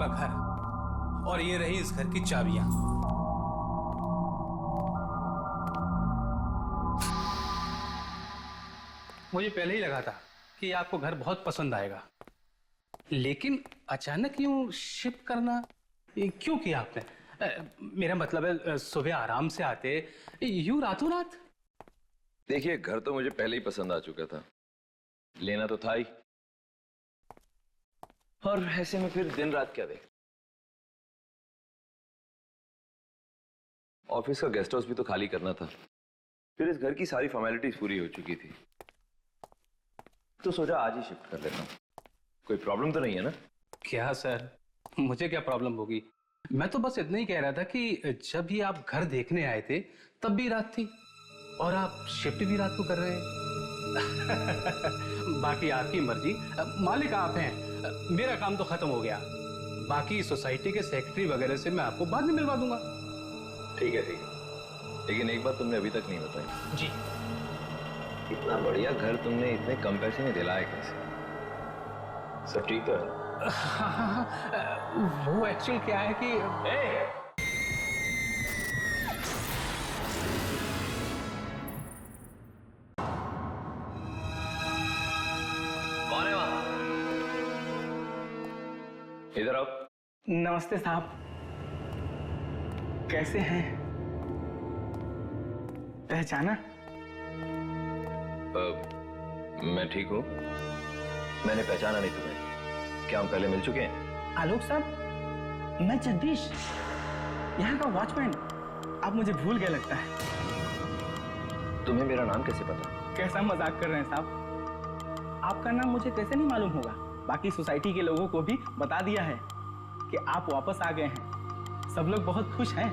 आपका घर और ये रही इस घर की चाबियां। मुझे पहले ही लगा था कि आपको घर बहुत पसंद आएगा, लेकिन अचानक यूं शिफ्ट करना ये क्यों किया आपने? मेरा मतलब है सुबह आराम से आते, यूं रातों रात। देखिए, घर तो मुझे पहले ही पसंद आ चुका था, लेना तो था ही। और ऐसे में फिर दिन रात क्या देख। ऑफिस का गेस्ट हाउस भी तो खाली करना था, फिर इस घर की सारी फॉर्मेलिटीज पूरी हो चुकी थी, तो सोचा आज ही शिफ्ट कर लेता हूं। कोई प्रॉब्लम तो नहीं है ना? क्या सर, मुझे क्या प्रॉब्लम होगी? मैं तो बस इतना ही कह रहा था कि जब भी आप घर देखने आए थे तब भी रात थी और आप शिफ्ट भी रात को कर रहे हैं। बाकी आपकी मर्जी, मालिक आप हैं, मेरा काम तो खत्म हो गया। बाकी सोसाइटी के सेक्रेटरी वगैरह से मैं आपको बाद में मिलवा दूंगा। ठीक है, लेकिन एक बात तुमने अभी तक नहीं बताई। जी। इतना बढ़िया घर तुमने इतने कम पैसे में दिलाया कैसे? सब ठीक तो है? वो एक्चुअली क्या है कि कौन है वहां? इधर आओ। नमस्ते साहब, कैसे हैं? पहचाना? मैं ठीक हूं। मैंने पहचाना नहीं तुम्हें। क्या हम पहले मिल चुके हैं? आलोक साहब, मैं जगदीश, यहाँ का वॉचमैन। आप मुझे भूल गए लगता है। तुम्हें मेरा नाम कैसे पता? कैसा मजाक कर रहे हैं साहब? आपका नाम मुझे कैसे नहीं मालूम होगा? बाकी सोसाइटी के लोगों को भी बता दिया है कि आप वापस आ गए हैं। सब लोग बहुत खुश हैं।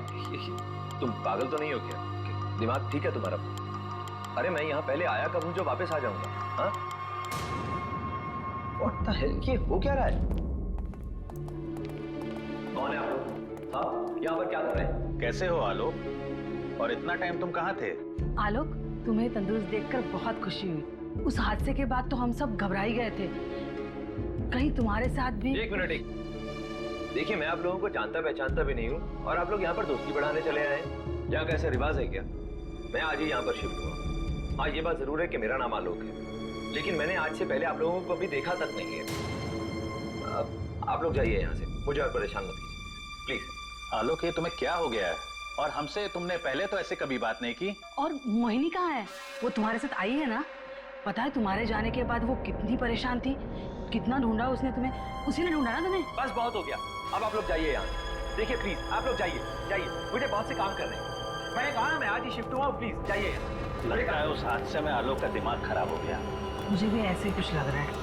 तुम पागल तो नहीं हो क्या? दिमाग ठीक है तुम्हारा? अरे मैं यहाँ पहले आया कब हूँ जो वापस आ जाऊंगा? हाँ? What the hell? ये हो क्या रहा है? कौन है आप लोग? हाँ, यहाँ पर क्या कर रहे हैं? कैसे हो आलोक? और इतना टाइम तुम कहाँ थे? आलोक, तुम्हें तंदुरुस्त देखकर बहुत खुशी हुई। उस हादसे के बाद तो हम सब घबरा ही गए थे, कहीं तुम्हारे साथ भी। एक मिनट, देखिए मैं आप लोगों को जानता पहचानता भी नहीं हूँ और आप लोग यहाँ पर दोस्ती बढ़ाने चले आए हैं। यहाँ का ऐसा रिवाज है क्या? मैं आज ही यहाँ पर शिफ्ट हुआ। हाँ, ये बात जरूर है कि मेरा नाम आलोक है, लेकिन मैंने आज से पहले आप लोगों को कभी देखा तक नहीं है। आप लोग जाइए यहाँ से, मुझे और परेशान मत कीजिए प्लीज। आलोक, ये तुम्हें क्या हो गया है? और हमसे तुमने पहले तो ऐसे कभी बात नहीं की। और मोहिनी कहाँ है? वो तुम्हारे साथ आई है ना? पता है तुम्हारे जाने के बाद वो कितनी परेशान थी, कितना ढूंढा उसने तुम्हें। उसी ने ढूंढा ना तुम्हें? बस बहुत हो गया, अब आप लोग जाइए यहाँ से। देखिए प्लीज, आप लोग जाइए, मुझे बहुत से काम करने हैं। मैंने कहा ना मैं आज ही शिफ्ट हुआ, प्लीज जाइए। लगता है उस हादसे में आलोक का दिमाग खराब हो गया। मुझे भी ऐसे ही कुछ लग रहा है।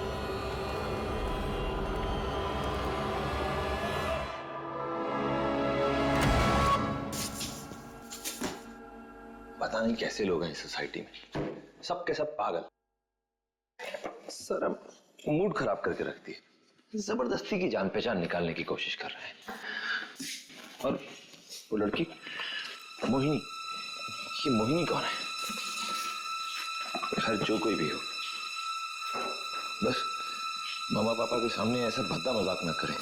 पता नहीं कैसे लोग हैं इस सोसाइटी में, सब के सब पागल। सर अब मूड खराब करके रखती है, जबरदस्ती की जान पहचान निकालने की कोशिश कर रहे हैं। और वो लड़की मोहिनी, ये मोहिनी कौन है? खैर जो कोई भी हो, बस मामा पापा के सामने ऐसा भद्दा मजाक न करें,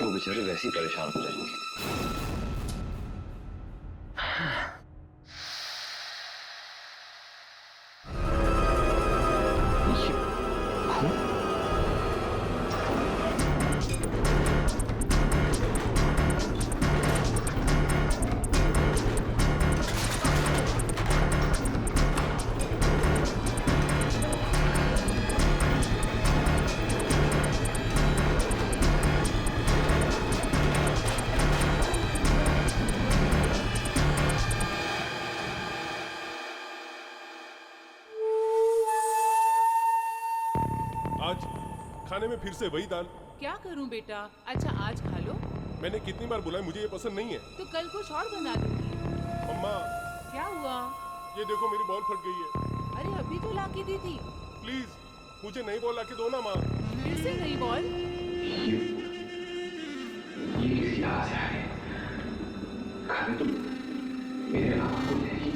वो बेचारे वैसे ही परेशान हो जाएंगे। आज खाने में फिर से वही दाल। क्या करूं बेटा? अच्छा आज खा लो। मैंने कितनी बार बोला मुझे ये पसंद नहीं है। तो कल कुछ और बना दूंगी। मम्मा, क्या हुआ? ये देखो मेरी बॉल फट गई है। अरे अभी तो ला के दी थी। प्लीज मुझे नई बॉल ला के दो ना माँ। फिर से नई बॉल? ये यहाँ से आए खाने तो मेरे नाम को जाएगी।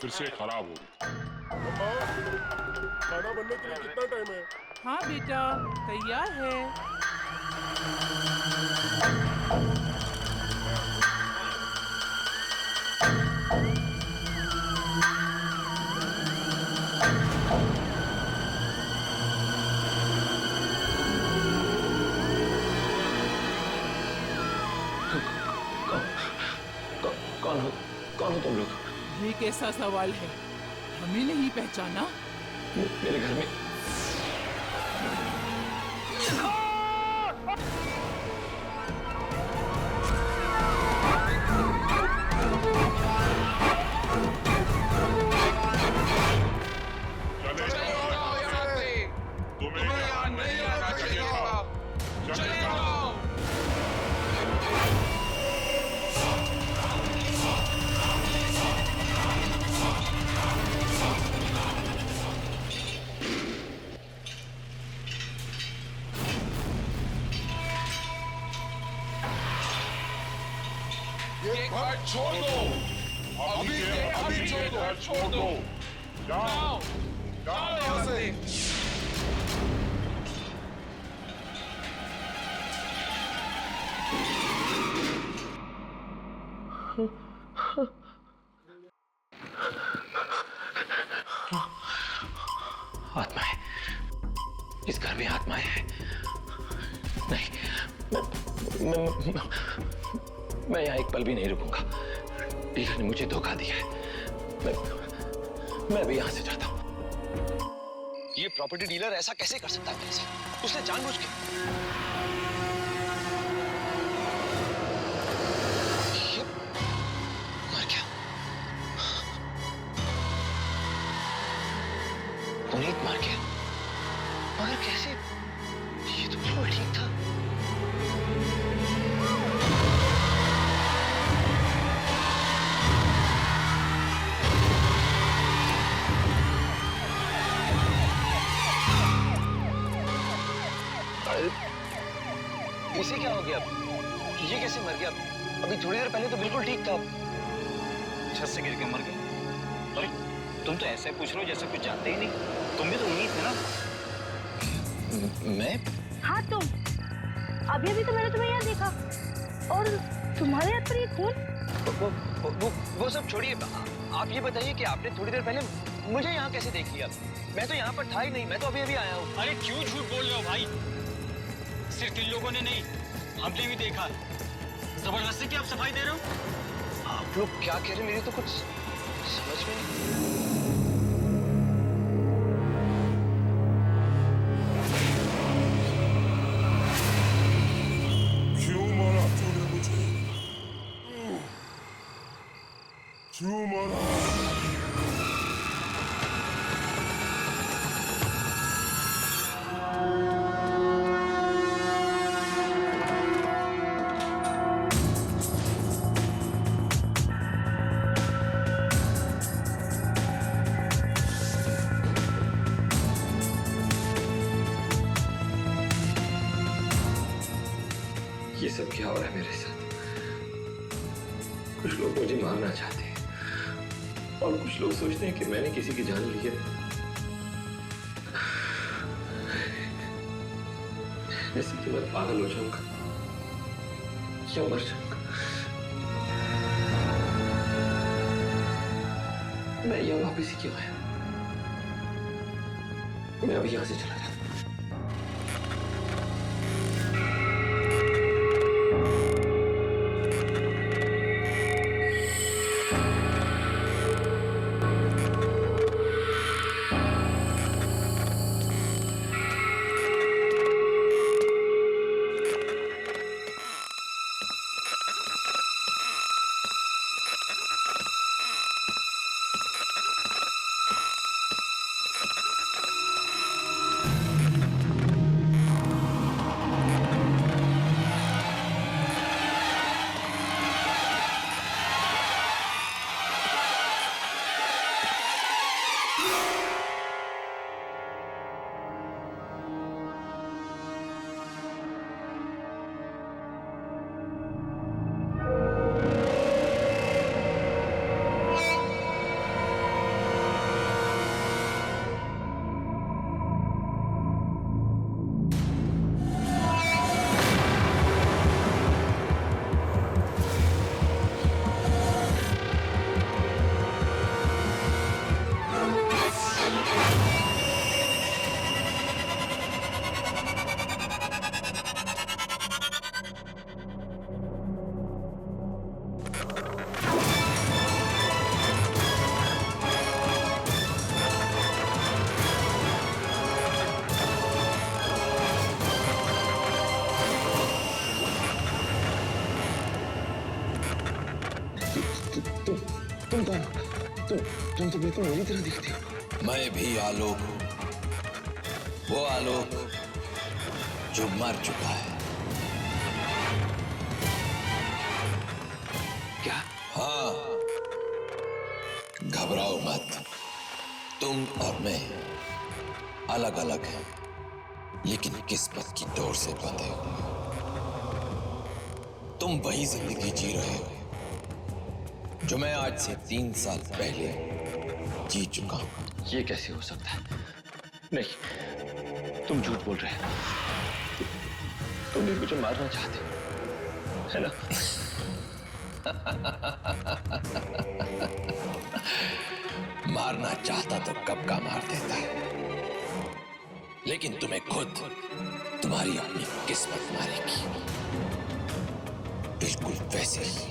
फिर से खराब हो गई। मम्मा, खाना बनने के लिए कितना टाइम है? हाँ बेटा, तैयार है। कौन हो तुम लोग? ये कैसा सवाल है? हमें नहीं पहचाना? मेरे घर में तुम्हें यहाँ नहीं आना चाहिए था। चले जाओ। ये घर छोड़ दो। अभी छोड़ दो। जाओ। जाओ यहाँ से। आत्माएं, इस घर में आत्माएं हैं। नहीं, मैं यहाँ एक पल भी नहीं रुकूंगा। डीलर ने मुझे धोखा दिया है। मैं भी यहाँ से जाता हूँ। ये प्रॉपर्टी डीलर ऐसा कैसे कर सकता है मेरे साथ? उसने जानबूझ के। ये मर गया। पुनीत मर गया, मगर कैसे? ये तो बिल्कुल ठीक था। इसे क्या हो गया? ये कैसे मर गया? अभी थोड़ी देर पहले तो बिल्कुल ठीक था। छत से गिर के मर गए। अरे तुम तो ऐसे पूछ रहे हो जैसे कुछ जानते ही नहीं। तुम भी तो उम्मीद थे ना। मैं? हाँ तुम। अभी अभी तो मैंने तुम्हें यहाँ देखा और तुम्हारे हाथ पर ये खून। वो सब छोड़िए। आप ये बताइए कि आपने थोड़ी देर पहले मुझे यहाँ कैसे देख लिया? मैं तो यहाँ पर था ही नहीं। मैं तो अभी अभी आया हूँ। अरे क्यों झूठ बोल रहे हो भाई? सिर्फ इन लोगों ने नहीं, हमने भी देखा। जबरदस्ती की आप सफाई दे रहे हो? आप लोग क्या कह रहे हैं? मेरी तो कुछ समझ में नहीं। क्यों मारा तूने मुझे? क्यों मारा? ये सब क्या हो रहा है मेरे साथ? कुछ लोग मुझे मारना चाहते हैं और कुछ लोग सोचते हैं कि मैंने किसी की जान ली है। ऐसे कि मैं पागल हो जाऊंगा या मर जाऊंगा। मैं यहाँ वापिस ही क्यों आया? मैं अभी यहाँ से चला जाता हूँ। तुम कौन? तुम तो बिल्कुल मेरी तरह दिखते हो। मैं भी आलोक हूं, वो आलोक जो मर चुका है। क्या? हाँ, घबराओ मत। तुम और मैं अलग अलग हैं, लेकिन किस्मत की डोर से बंधे हुए। तुम वही जिंदगी जी रहे हो जो मैं आज से 3 साल पहले जी चुका हूं। ये कैसे हो सकता है? नहीं, तुम झूठ बोल रहे हो। तुम भी मुझे मारना चाहते हो, है ना? मारना चाहता तो कब का मार देता है, लेकिन तुम्हें खुद तुम्हारी अपनी किस्मत मारेगी, बिल्कुल वैसे ही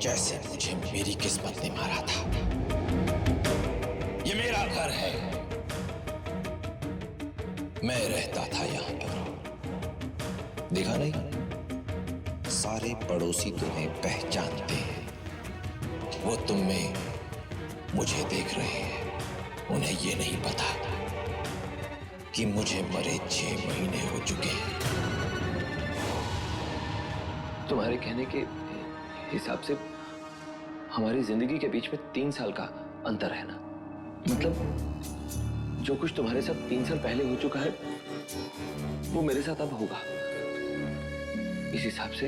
जैसे मुझे मेरी किस्मत ने मारा था। ये मेरा घर है, मैं रहता था यहां पर। देखा नहीं, सारे पड़ोसी तुम्हें पहचानते हैं। वो तुम में मुझे देख रहे हैं। उन्हें ये नहीं पता कि मुझे मरे 6 महीने हो चुके हैं। तुम्हारे कहने के हिसाब से हमारी जिंदगी के बीच में 3 साल का अंतर है ना? मतलब जो कुछ तुम्हारे साथ 3 साल पहले हो चुका है वो मेरे साथ अब होगा। इस हिसाब से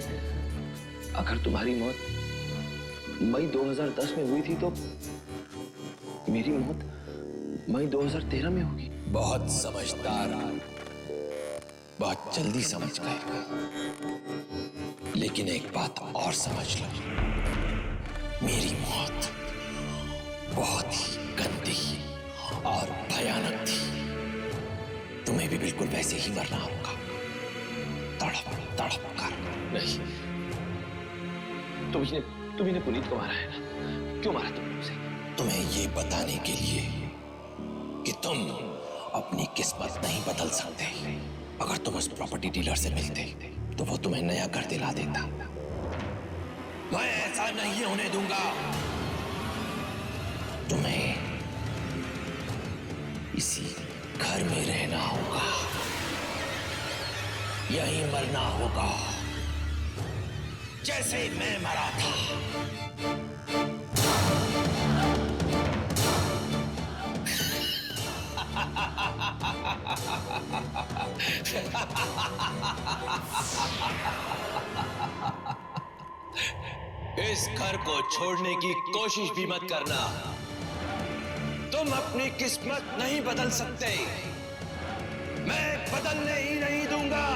अगर तुम्हारी मौत मई 2010 में हुई थी तो मेरी मौत मई 2013 में होगी। बहुत समझदार, बहुत जल्दी समझ गए। लेकिन एक बात और समझ लो, मेरी मौत बहुत ही गंदी और भयानक थी। तुम्हें भी बिल्कुल वैसे ही मरना होगा, तड़प तड़प कर। नहीं, तुमने पुनीत को मारा है ना? क्यों मारा तुमने उसे? तुम्हें ये बताने के लिए कि तुम अपनी किस्मत नहीं बदल सकते। अगर तुम उस प्रॉपर्टी डीलर से मिलते तो वो तुम्हें नया घर दिला देता। मैं ऐसा नहीं होने दूंगा। तुम्हें इसी घर में रहना होगा, यहीं मरना होगा जैसे मैं मरा था। इस घर को छोड़ने की कोशिश भी मत करना। तुम अपनी किस्मत नहीं बदल सकते, मैं बदलने ही नहीं दूंगा।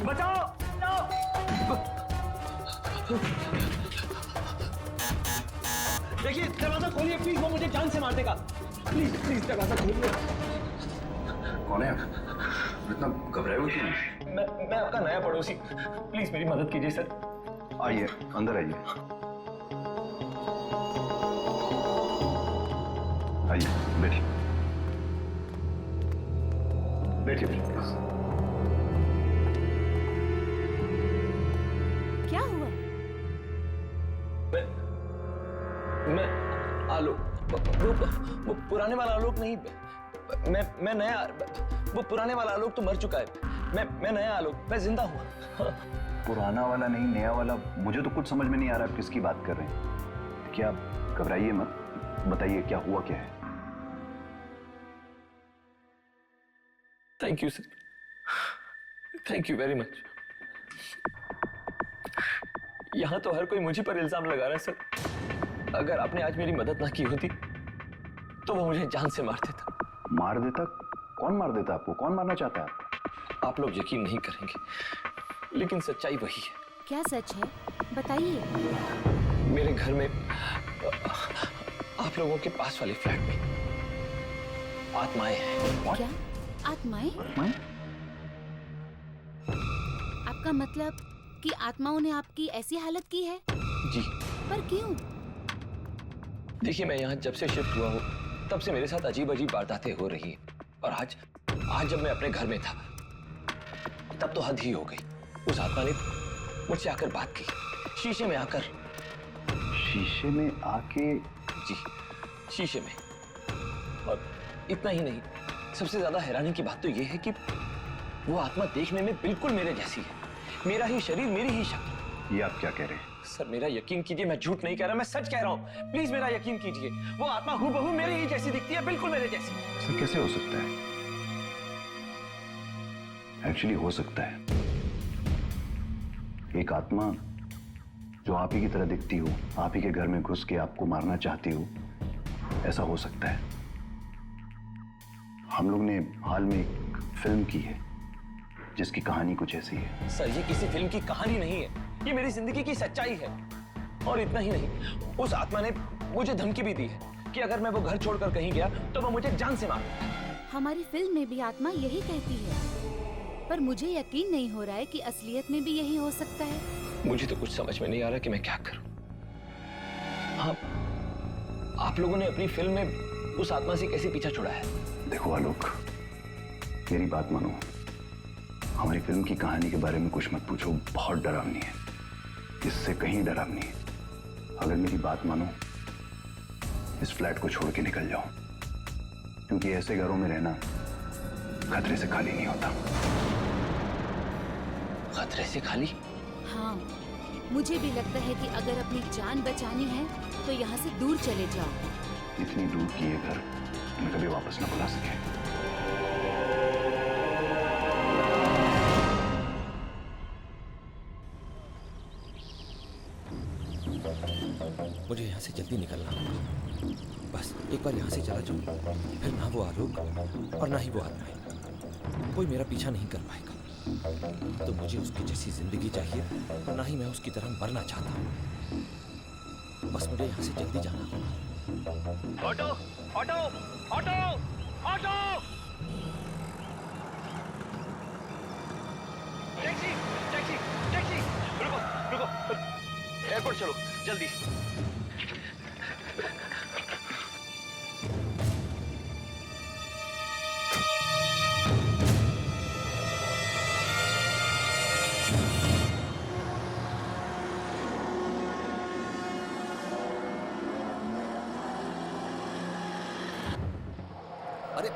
बचाओ! देखिए, दरवाजा खोलिए प्लीज, वो मुझे जान से मार देगा। प्लीज प्लीज दरवाजा खोलिए। कौन है? इतना घबराए हुए क्यों? मैं आपका नया पड़ोसी, प्लीज मेरी मदद कीजिए सर। आइए, अंदर आइए। आइए, बैठिए। बैठिए प्लीज। क्या हुआ? मैं आलोक, वो पुराने वाला आलोक नहीं। मैं नया, वो पुराने वाला आलोक तो मर चुका है। मैं नया आलोक, मैं जिंदा हूँ। पुराना वाला नहीं, नया वाला। मुझे तो कुछ समझ में नहीं आ रहा आप किसकी बात कर रहे हैं। क्या, घबराइए मत, बताइए क्या हुआ, क्या है? Thank you sir, thank you very much. यहां तो हर कोई मुझे पर इल्जाम लगा रहा है सर। अगर आपने आज मेरी मदद ना की होती तो वो मुझे जान से मार देता। मार देता? कौन मार देता आपको? कौन मारना चाहता है? आप लोग यकीन नहीं करेंगे, लेकिन सच्चाई वही है। क्या सच है? बताइए। मेरे घर में, आप लोगों के पास वाले फ्लैट में आत्माएं हैं। क्या आत्माएं? आपका मतलब कि आत्माओं ने आपकी ऐसी हालत की है? जी। पर क्यों? देखिए, मैं यहाँ जब से शिफ्ट हुआ हूँ तब से मेरे साथ अजीब अजीब वारदातें हो रही हैं। और आज जब मैं अपने घर में था तब तो हद ही हो गई। उस आत्मा ने मुझसे आकर बात की, शीशे में आकर। शीशे में आके? जी, शीशे में। और इतना ही नहीं, सबसे ज्यादा हैरानी की बात तो यह है कि वो आत्मा देखने में बिल्कुल मेरे जैसी है। मेरा ही शरीर, मेरी ही शक्ल। ये आप क्या कह रहे हैं? सर मेरा यकीन कीजिए, मैं झूठ नहीं कह रहा, मैं सच कह रहा हूँ। प्लीज मेरा यकीन कीजिए, वो आत्मा हूबहू मेरे ही जैसी दिखती है, बिल्कुल मेरे जैसी। सर कैसे हो सकता है? एक्चुअली हो सकता है। एक आत्मा जो आप ही की तरह दिखती हो, आप ही के घर में घुस के आपको मारना चाहती हो, ऐसा हो सकता है। हम लोग ने हाल में एक फिल्म की है जिसकी कहानी कुछ ऐसी है। सर ये किसी फिल्म की कहानी नहीं है, ये मेरी जिंदगी की सच्चाई है। और इतना ही नहीं, उस आत्मा ने मुझे धमकी भी दी है कि अगर मैं वो घर छोड़कर कहीं गया तो वो मुझे जान से मारेगा। हमारी फिल्म में भी आत्मा यही कहती है, पर मुझे यकीन नहीं हो रहा है कि असलियत में भी यही हो सकता है। मुझे तो कुछ समझ में नहीं आ रहा कि मैं क्या करूं। हाँ, आप लोगों ने अपनी फिल्म में उस आत्मा से कैसे पीछा छुड़ा है? देखो आलोक, मेरी बात मानो। हमारी फिल्म की कहानी के बारे में कुछ मत पूछो, बहुत डरावनी है, इससे कहीं डरावनी है। अगर मेरी बात मानो, इस फ्लैट को छोड़ के निकल जाओ, क्योंकि ऐसे घरों में रहना खतरे से खाली नहीं होता। खतरे से खाली? हाँ, मुझे भी लगता है कि अगर अपनी जान बचानी है तो यहाँ से दूर चले जाओ। इतनी दूर की ये घर मैं कभी वापस न बुला सके। मुझे यहाँ से जल्दी निकलना होगा। बस एक बार यहाँ से चला जाऊँ, फिर ना वो आलोक और ना ही वो आत्माएं कोई मेरा पीछा नहीं कर पाएगा। तो मुझे उसकी जैसी जिंदगी चाहिए, ना ही मैं उसकी तरह मरना चाहता हूँ। बस मुझे यहाँ से जल्दी जाना होगा। Auto, auto, auto, auto! Taxi, taxi, taxi! रुको, रुको, एयरपोर्ट चलो, जल्दी। अरे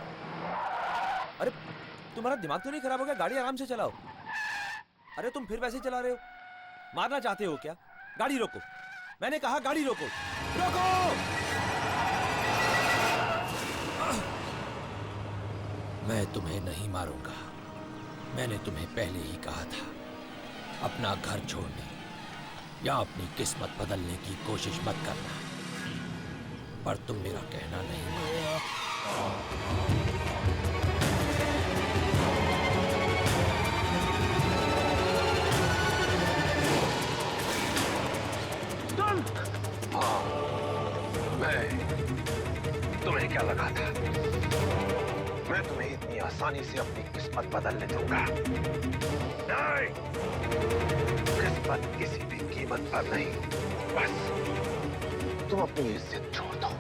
अरे, तुम्हारा दिमाग तो नहीं खराब हो गया? गाड़ी आराम से चलाओ। अरे तुम फिर वैसे चला रहे हो, मारना चाहते हो क्या? गाड़ी रोको, मैंने कहा गाड़ी रोको, रोको! मैं तुम्हें नहीं मारूंगा। मैंने तुम्हें पहले ही कहा था, अपना घर छोड़ने या अपनी किस्मत बदलने की कोशिश मत करना, पर तुम मेरा कहना नहीं माने। तुम्हें क्या लगा था मैं तुम्हें इतनी आसानी से अपनी किस्मत बदलने दूंगा? नहीं, किस्मत किसी भी कीमत पर नहीं। बस तुम अपनी इज्जत छोड़ दो,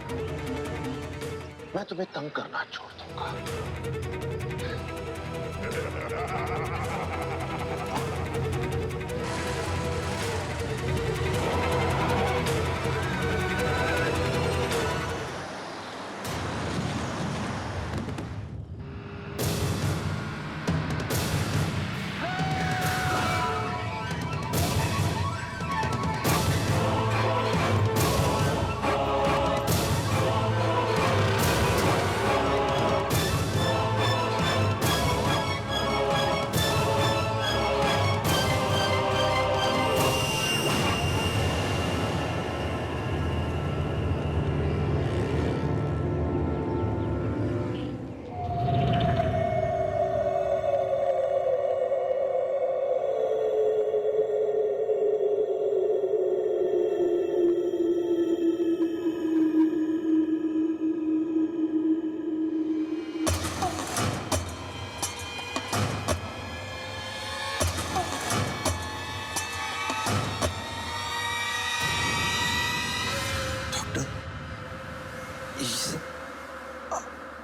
मैं तुम्हें तंग करना छोड़ दूंगा।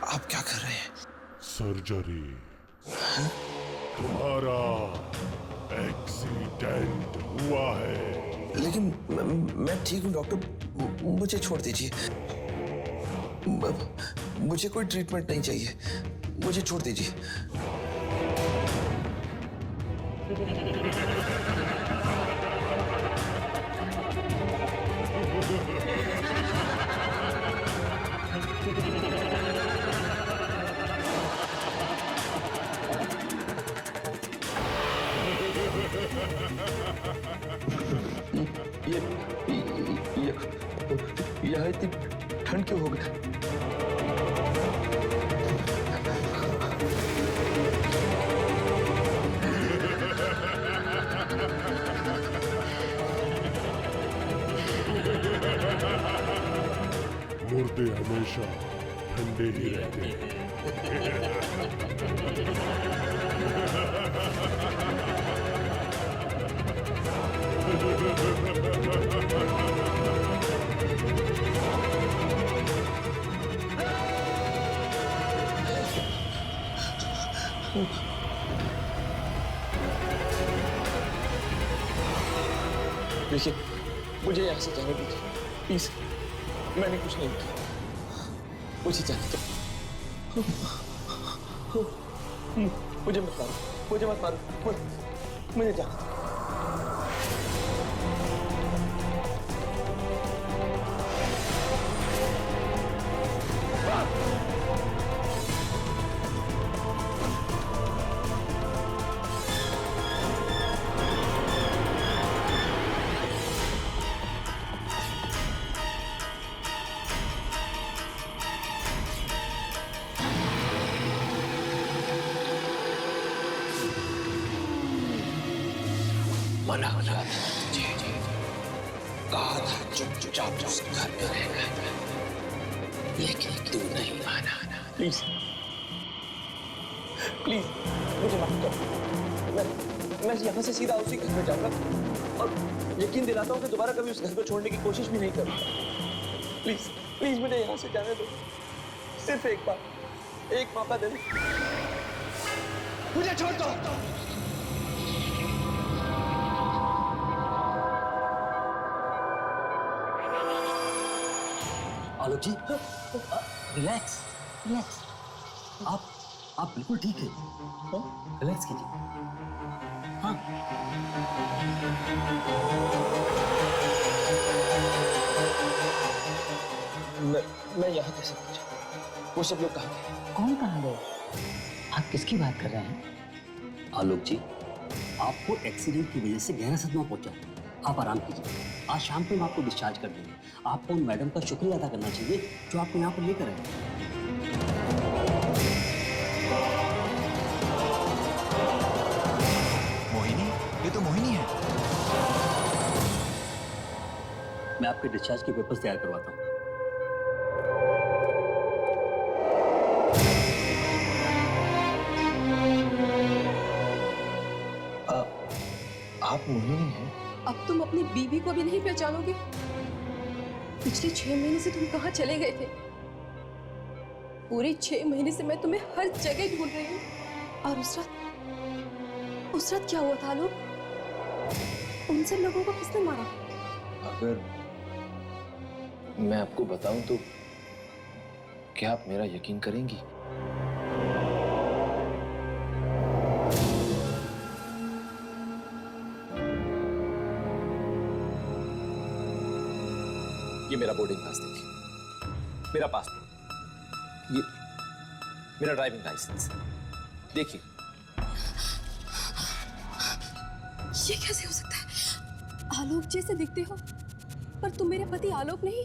आप क्या कर रहे हैं? सर्जरी। तुम्हारा एक्सीडेंट हुआ है। लेकिन मैं ठीक हूँ डॉक्टर, मुझे छोड़ दीजिए। मुझे कोई ट्रीटमेंट नहीं चाहिए, मुझे छोड़ दीजिए। यह इतनी ठंड क्यों हो गई? मुर्दे हमेशा ठंडे ही रहते हैं। देखिए, मुझे यहाँ से जाने दीजिए प्लीज। मैंने कुछ नहीं किया, मुझे जाने दो। मुझे मत मारो, मुझे मत मारो, मुझे जाने दो। मना किया था तुझे, कहा था चुपचाप उस घर में रहना, लेकिन तू नहीं माना। प्लीज प्लीज मुझे माफ कर। मैं यहाँ से सीधा उसी घर में जाऊंगा और यकीन दिलाता हूँ कि दोबारा कभी उस घर को छोड़ने की कोशिश भी नहीं करूंगा। प्लीज प्लीज मुझे यहाँ से जाने दो, सिर्फ एक बार, एक मौका दे दो, मुझे छोड़ दो। आलोक जी, रिलैक्स रिलैक्स। आप बिल्कुल ठीक है, रिलैक्स कीजिए। हाँ, मैं यहाँ कैसे पहुंचा? वो सब लोग कहाँ गए? कौन कहाँ गए? आप किसकी बात कर रहे हैं? आलोक जी, आपको एक्सीडेंट की वजह से गहरा सदमा पहुंचा, आप आराम कीजिए। आज शाम को हम आपको डिस्चार्ज कर देंगे। आपको उन मैडम का शुक्रिया अदा करना चाहिए जो आपको यहाँ पर लेकर आए। मोहिनी, ये तो मोहिनी है। मैं आपके डिस्चार्ज के पेपर्स तैयार करवाता हूँ। आप मोहिनी हैं? अब तुम अपनी बीवी को भी नहीं पहचानोगे? पिछले 6 महीने से तुम कहाँ चले गए थे? पूरे 6 महीने से मैं तुम्हें हर जगह ढूंढ रही हूँ। और उस रात क्या हुआ था लोग? उन सब लोगों को किसने मारा? अगर मैं आपको बताऊं तो क्या आप मेरा यकीन करेंगी? ये मेरा बोर्डिंग पास देखिए, मेरा पासपोर्ट, ये मेरा ड्राइविंग लाइसेंस देखिए। ये कैसे हो सकता है? आलोक जैसे दिखते हो, पर तुम मेरे पति आलोक नहीं।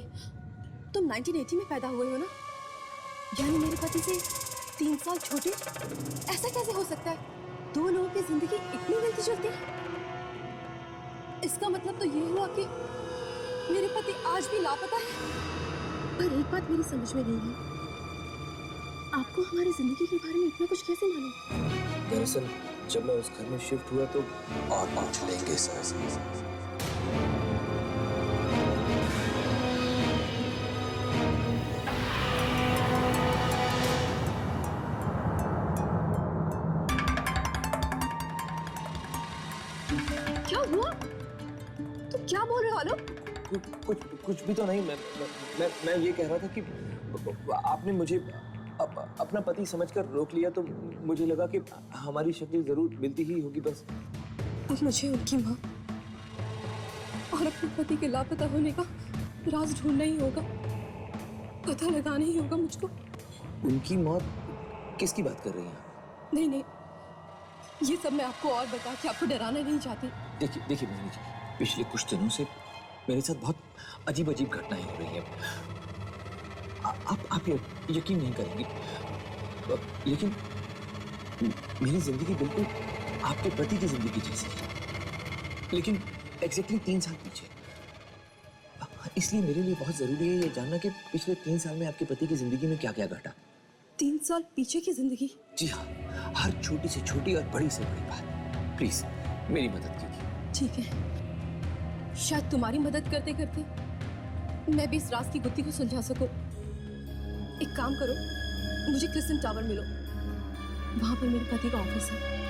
तुम 1980 में पैदा हुए हो ना? यानी मेरे पति से 3 साल छोटे। ऐसा कैसे हो सकता है? 2 लोगों की जिंदगी इतनी मिलती जुलती है। इसका मतलब तो ये हुआ कि मेरे पति आज भी लापता है। पर एक बात मेरी समझ में नहीं है, आपको हमारी जिंदगी के बारे में इतना कुछ कैसे मालूम? दरअसल जब मैं उस घर में शिफ्ट हुआ तो और पूछ लेंगे सर। कुछ भी तो नहीं। मैं ये कह रहा था कि आपने मुझे अपना पति समझकर रोक लिया, तो मुझे लगा कि हमारी शक्ल जरूर मिलती ही होगी बस। अब मुझे उनकी माँ और अपने पति के लापता होने का राज ढूंढना ही होगा, पता लगाना ही होगा मुझको। उनकी मौत किसकी बात कर रही हैं? नहीं नहीं, ये सब मैं आपको और बता के आपको डराना नहीं चाहती। देखिए मोहिनी जी, पिछले कुछ दिनों से मेरे साथ बहुत अजीब अजीब घटनाएं हो रही हैं। आप यकीन नहीं करेंगे, लेकिन मेरी जिंदगी बिल्कुल आपके पति की जिंदगी जैसी है, लेकिन एग्जैक्टली 3 साल पीछे। इसलिए मेरे लिए बहुत जरूरी है ये जानना कि पिछले 3 साल में आपके पति की जिंदगी में क्या क्या घटा। 3 साल पीछे की जिंदगी? जी हाँ, हर छोटी से छोटी और बड़ी से बड़ी बात। प्लीज मेरी मदद कीजिए। ठीक है, शायद तुम्हारी मदद करते करते मैं भी इस राज की गुत्थी को सुलझा सकूं। एक काम करो, मुझे क्रिस्टन टावर मिलो, वहां पर मेरे पति का ऑफिस है।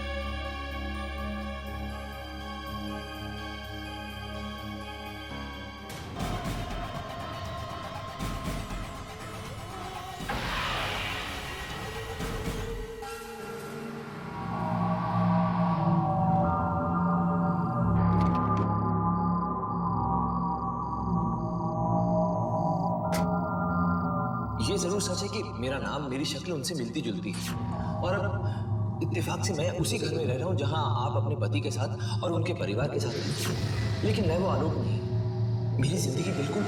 ये जरूर सच है कि मेरा नाम, मेरी शक्ल उनसे मिलती जुलती है, और अब इत्तेफाक से मैं उसी घर में रह रहा हूँ जहाँ आप अपने पति के साथ और उनके परिवार के साथ रहते हैं। लेकिन मैं वो आलोक नहीं। मेरी जिंदगी बिल्कुल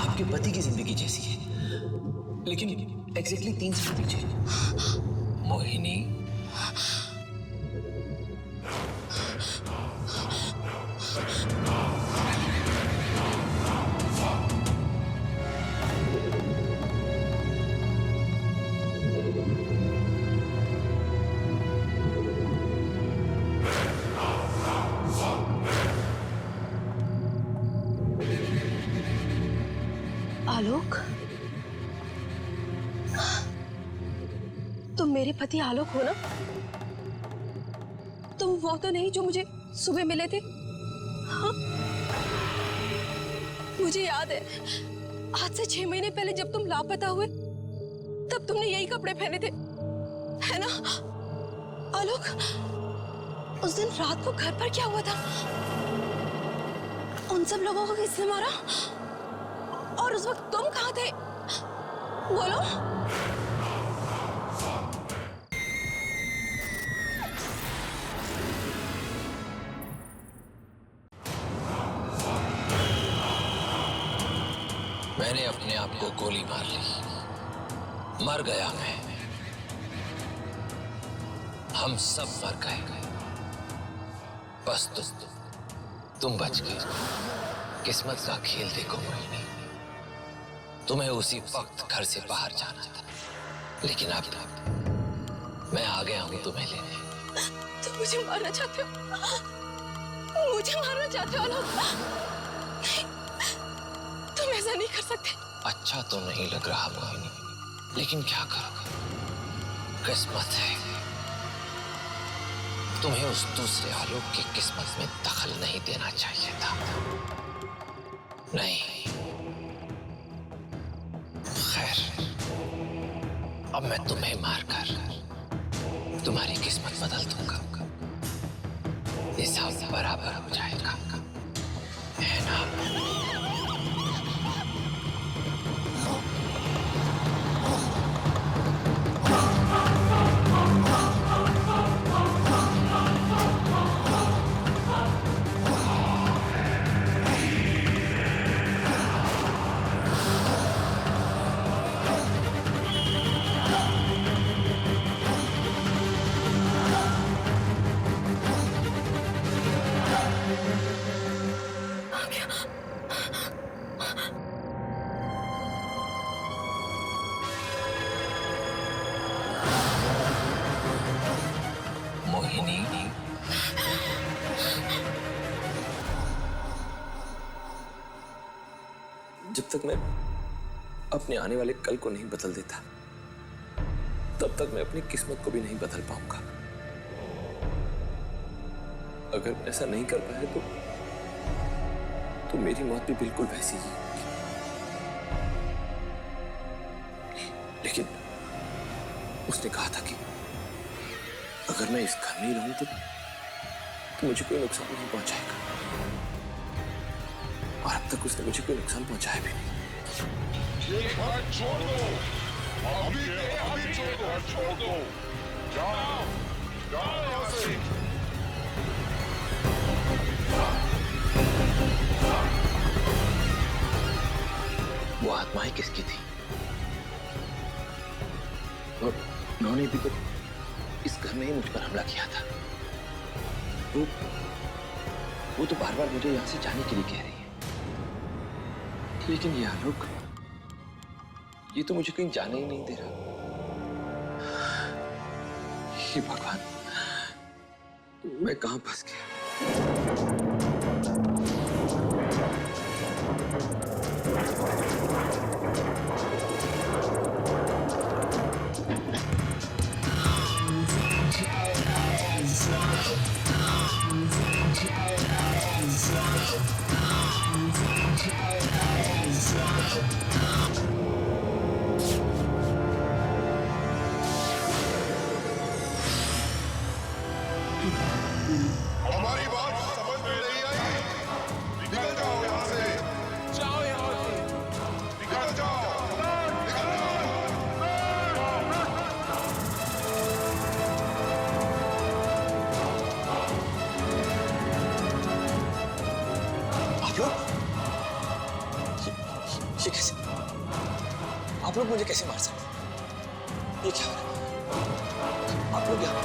आपके पति की जिंदगी जैसी है, लेकिन एग्जैक्टली 3 साल पीछे। मोहिनी, आलोक, तुम मेरे पति आलोक हो ना? तुम वो तो नहीं जो मुझे सुबह मिले थे? हाँ? मुझे याद है, आज से 6 महीने पहले जब तुम लापता हुए तब तुमने यही कपड़े पहने थे, है ना? आलोक, उस दिन रात को घर पर क्या हुआ था? उन सब लोगों को किसने मारा? और उस वक्त तुम कहाँ थे? बोलो। मैंने अपने आप को गोली मार ली, मर गया मैं। हम सब मर गए, बस तुम बच गई। किस्मत का खेल देखो मोहिनी, तुम्हें उसी वक्त घर से बाहर जाना था, लेकिन अब मैं आ गया हूं तुम्हें लेने। तुम मुझे मारना चाहते हो? मुझे मारना चाहते हो आलोक? नहीं, तुम ऐसा नहीं कर सकते। अच्छा तो नहीं लग रहा मोहिनी, लेकिन क्या करूं, किस्मत है। तुम्हें उस दूसरे आलोक की किस्मत में दखल नहीं देना चाहिए था। नहीं, खैर, अब मैं तुम्हें मारकर तुम्हारी किस्मत बदल दूंगा। हिसाब बराबर हो जाएगा, है ना? जब तक मैं अपने आने वाले कल को नहीं बदल देता, तब तक मैं अपनी किस्मत को भी नहीं बदल पाऊंगा। अगर मैं ऐसा नहीं कर पाया तो मेरी मौत भी बिल्कुल वैसी ही। लेकिन उसने कहा था कि अगर मैं इस घर में ही रहूं तो मुझे कोई नुकसान नहीं पहुंचाएगा, और अब तक उसने मुझे कोई नुकसान पहुंचाया भी नहीं। ये घर छोड़ दो, अभी के अभी छोड़ दो, जाओ जाओ यहाँ से। वो आत्माएं किसकी थी? उन्होंने भी तो इस घर में ही मुझ पर हमला किया था। वो तो बार बार मुझे यहां से जाने के लिए कह रही है, लेकिन ये आलोक, ये तो मुझे कहीं जाने ही नहीं दे रहा। हे भगवान, मैं कहां फंस गया? हमारी बात समझ में नहीं आई? निकल जाओ यहाँ से, जाओ यहाँ से। निकल जाओ, निकल जाओ। आप लोग ये कैसे? आप लोग मुझे कैसे मार सकते? ये क्या हो रहा है? आप लोग यहाँ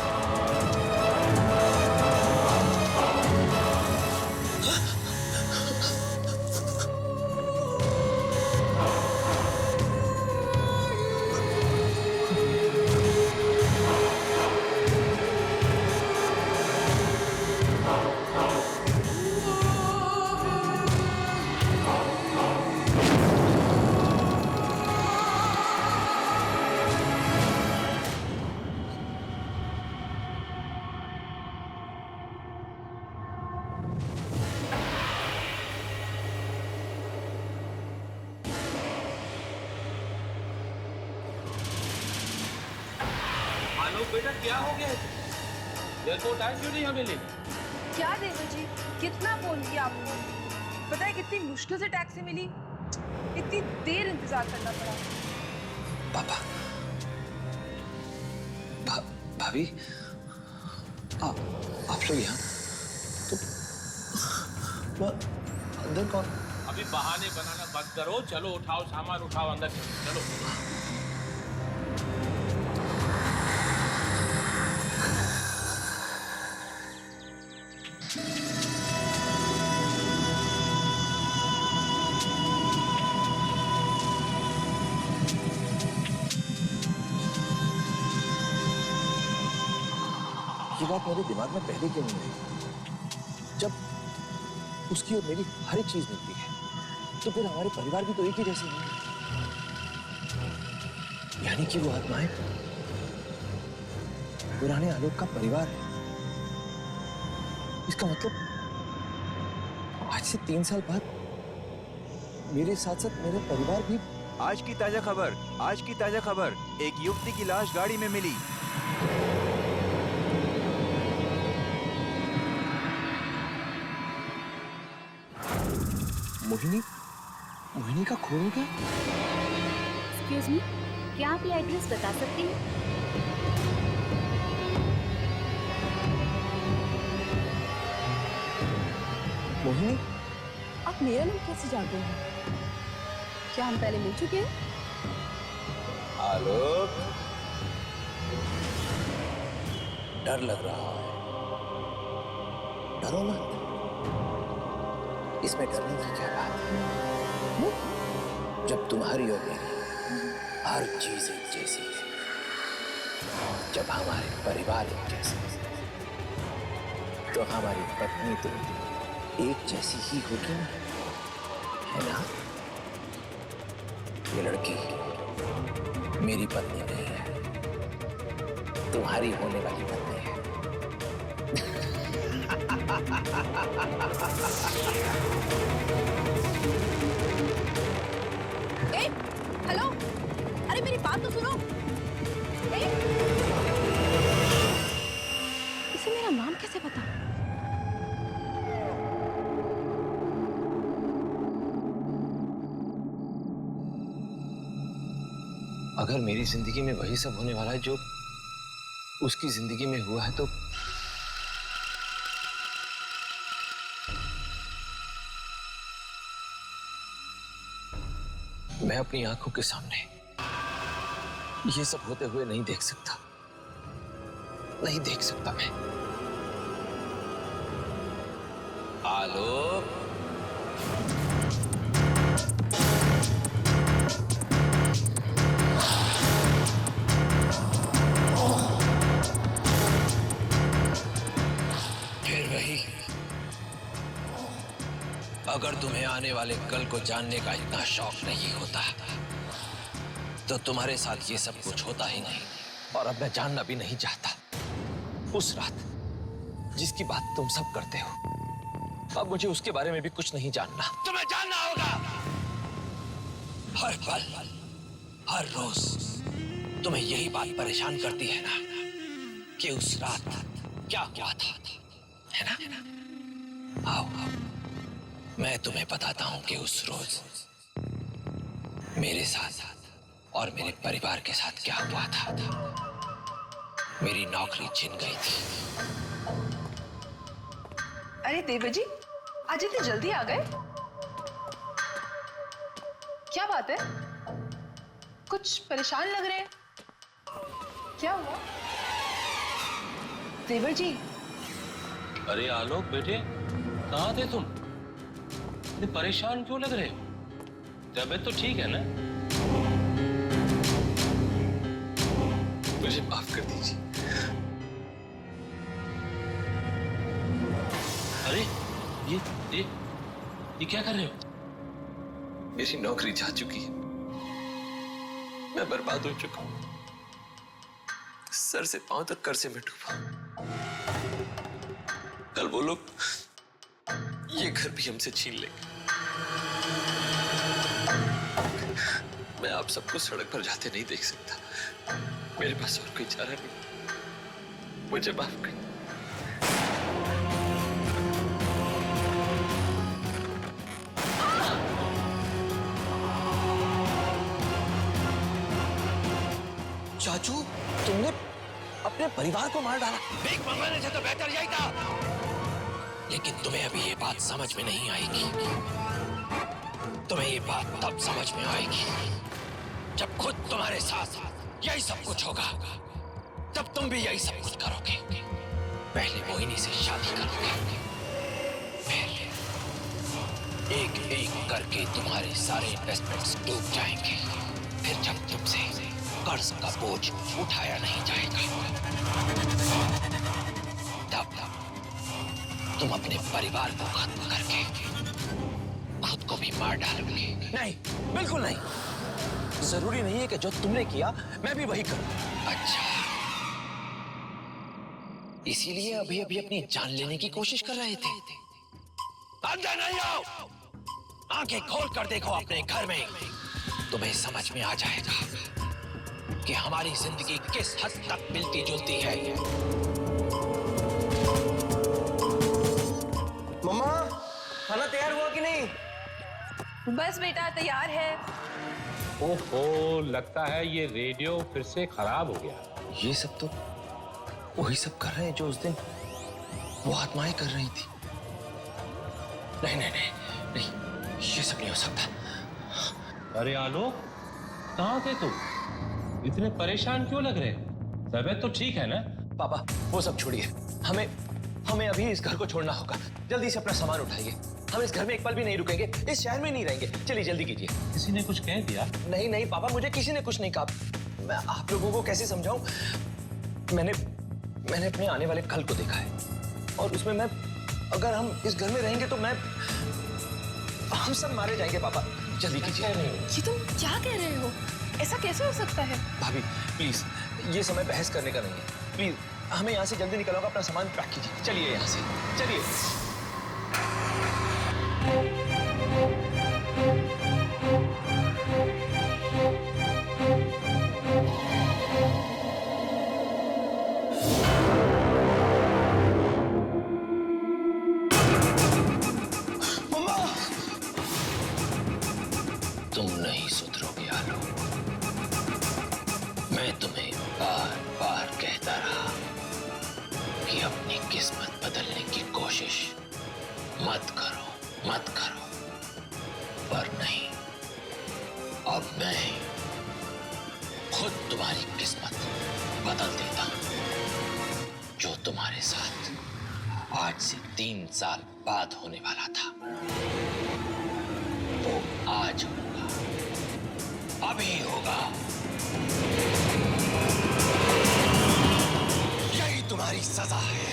बेटा क्या हो गया? एयरपोर्ट आए क्यों नहीं हमें लेने? क्या देवर जी, कितना फोन किया आपको? पता है कितनी मुश्किल से टैक्सी मिली, इतनी देर इंतजार करना पड़ा। पापा, भाभी, आप लोग यहाँ तो अंदर कौन? अभी बहाने बनाना बंद करो, चलो उठाओ सामान, उठाओ अंदर चलो। ये बात मेरे दिमाग में पहले क्यों नहीं आई? जब उसकी और मेरी हर एक चीज मिलती है, तो फिर हमारे परिवार भी तो एक ही जैसे हैं। यानी कि वो आत्माएं पुराने आलोक का परिवार है। इसका मतलब आज से 3 साल बाद मेरे साथ साथ मेरा परिवार भी। आज की ताजा खबर, एक युवती की लाश गाड़ी में मिली। मोहिनी का खून हो गया? एक्सक्यूज मी, क्या आप ये एड्रेस बता सकते हैं? मोहिनी, आप मेरा नाम कैसे जानते हैं? क्या हम पहले मिल चुके हैं? आलोक, डर लग रहा है। डरो मत, इसमें डरने की क्या बात है? जब तुम्हारी और मेरी हर चीज एक जैसी है, जब हमारे परिवार एक जैसे हैं, तो हमारी पत्नी तो एक जैसी ही होगी ना, है ना? ये लड़की मेरी पत्नी नहीं है, तुम्हारी होने वाली पत्नी है। ए, हेलो, अरे मेरी बात तो सुनो। इसे मेरा नाम कैसे पता? अगर मेरी जिंदगी में वही सब होने वाला है जो उसकी जिंदगी में हुआ है, तो मैं अपनी आंखों के सामने ये सब होते हुए नहीं देख सकता, नहीं देख सकता मैं। आलोक, फिर वही, अगर तुम्हें आने वाले कल को जानने का इतना शौक नहीं होता तो तुम्हारे साथ ये सब कुछ होता ही नहीं, और अब मैं जानना भी नहीं चाहता। उस रात जिसकी बात तुम सब करते हो, अब मुझे उसके बारे में भी कुछ नहीं जानना। तुम्हें जानना होगा। हर पल, हर रोज तुम्हें यही बात परेशान करती है ना कि उस रात क्या हुआ था, है ना? आओ, मैं तुम्हें बताता हूं कि उस रोज मेरे साथ और मेरे परिवार के साथ क्या हुआ था। मेरी नौकरी छिन गई थी। अरे देवर जी, आज इतनी जल्दी आ गए? क्या बात है? कुछ परेशान लग रहे हैं। क्या हुआ? देवर जी। अरे आलोक बेटे, कहाँ थे तुम? इतने परेशान क्यों लग रहे हो? तबीयत तो ठीक है ना? मुझे माफ कर दीजिए। अरे ये क्या कर रहे हो? मेरी नौकरी जा चुकी है, मैं बर्बाद हो चुका हूं, सर से पांव तक कर्जे में डूबा। कल वो लोग ये घर भी हमसे छीन लेंगे। मैं आप सबको सड़क पर जाते नहीं देख सकता, मेरे पास और कोई चारा नहीं, मुझे माफ कर। चाचू, तुमने अपने परिवार को मार डाला। भीख मंगवाने से तो बेहतर यही था। लेकिन तुम्हें अभी ये बात समझ में नहीं आएगी। तुम्हें ये बात तब समझ में आएगी जब खुद तुम्हारे साथ यही सब कुछ होगा, तब तुम भी यही सब कुछ करोगे। पहले मोहिनी से शादी करोगे, फिर एक एक करके तुम्हारे सारे इन्वेस्टमेंट्स डूब जाएंगे। फिर जब तुमसे कर्ज का बोझ उठाया नहीं जाएगा, तब तुम अपने परिवार को खत्म करके खुद को भी मार डालोगे। नहीं, बिल्कुल नहीं। जरूरी नहीं है कि जो तुमने किया मैं भी वही करूं। अच्छा, इसीलिए अभी अभी अपनी जान लेने की कोशिश कर रहे थे। अंदर नहीं आओ, आंखें खोल कर देखो अपने घर में, तुम्हें समझ में आ जाएगा कि हमारी जिंदगी किस हद तक मिलती जुलती है। मम्मा, खाना तैयार हुआ कि नहीं? बस बेटा तैयार है। ओहो, लगता है ये रेडियो फिर से खराब हो गया। ये सब तो वही सब कर रहे हैं जो उस दिन वो आत्माएं कर रही थी। नहीं नहीं नहीं नहीं, ये सब नहीं हो सकता। अरे आलोक, कहाँ थे तुम? इतने परेशान क्यों लग रहे? तबीयत तो ठीक है ना? पापा, वो सब छोड़िए, हमें अभी इस घर को छोड़ना होगा। जल्दी से अपना सामान उठाइए। हम इस घर में एक पल भी नहीं रुकेंगे, इस शहर में नहीं रहेंगे। चलिए जल्दी कीजिए। किसी ने कुछ कह दिया? नहीं नहीं पापा, मुझे किसी ने कुछ नहीं कहा। मैं आप लोगों को कैसे समझाऊं? मैंने अपने आने वाले कल को देखा है, और उसमें अगर हम इस घर में रहेंगे तो हम सब मारे जाएंगे। पापा जल्दी कीजिए। ये तुम क्या कह रहे हो? ऐसा कैसे हो सकता है? भाभी प्लीज, ये समय बहस करने का नहीं है। प्लीज हमें यहाँ से जल्दी निकल होगा, अपना सामान पैक कीजिए, चलिए यहाँ से, चलिए। तुम नहीं सुधरोगे आलोक। मैं तुम्हें बार बार कहता रहा कि अपनी किस्मत बदलने की कोशिश मत करो, मत करो, पर नहीं, अब मैं खुद तुम्हारी किस्मत बदल देता हूं। जो तुम्हारे साथ आज से 3 साल बाद होने वाला था, वो आज होगा, अभी होगा। यही तुम्हारी सजा है।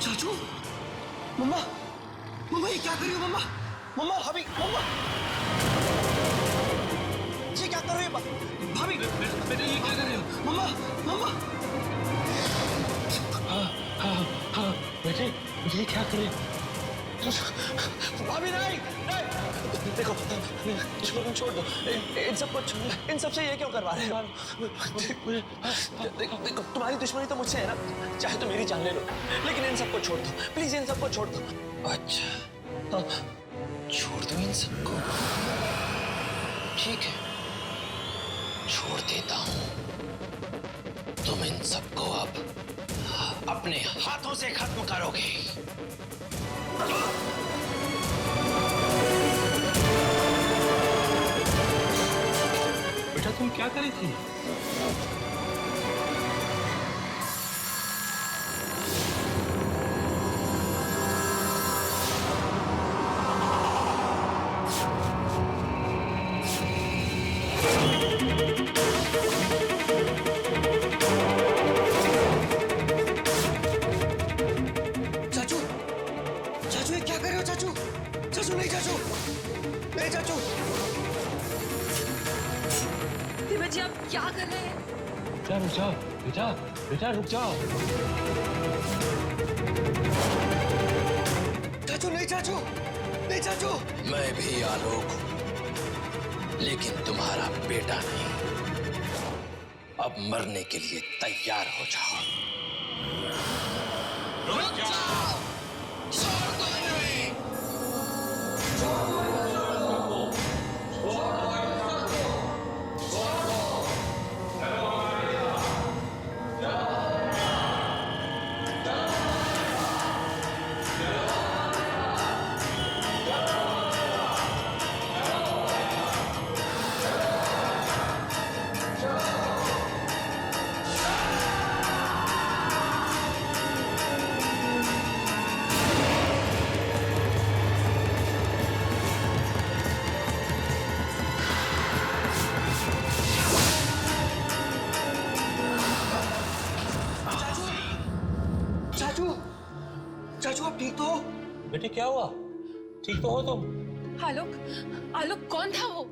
चाचू, मम्मा, मम्मा ये क्या कर रही हो मम्मा? मम्मा, भाभी, मम्मा, ये क्या कर रही हो भाभी? बेटे ये क्या कर रही हो? मम्मा, मम्मा, हाँ, बेटे ये क्या करे? भाभी नहीं, नहीं, देखो, छोड़ दो, इन सबसे ये क्यों करवा रहे हो? देखो, देखो, तुम्हारी दुश्मनी तो मुझसे है ना, चाहे तो मेरी जान ले लो, लेकिन इन सबको छोड़ दो, प्लीज इन सबको छोड़ दो। अच्छा, छोड़ दो इन सबको? ठीक है, छोड़ देता हूं। तुम इन सबको अब अपने हाथों से खत्म करोगे। बेटा तुम क्या करी थी? चाचू, चाचू ये क्या कर रहे हो चाचू? चाचू नहीं, चाचू नहीं, चाचू। दिव्या जी आप क्या कर रहे हैं? बेटा रुक जाओ, बेटा, बेटा रुक जाओ। चाचू नहीं, चाचू नहीं, चाचू। मैं भी आलोक हूं, लेकिन तुम्हारा बेटा नहीं। अब मरने के लिए तैयार हो जाओ। रुक जाओ! छोड़ दो इन्हें! चाचू, चाचू आप ठीक तो हो? बेटे क्या हुआ? ठीक तो हो तुम? आलोक, आलोक कौन था वो?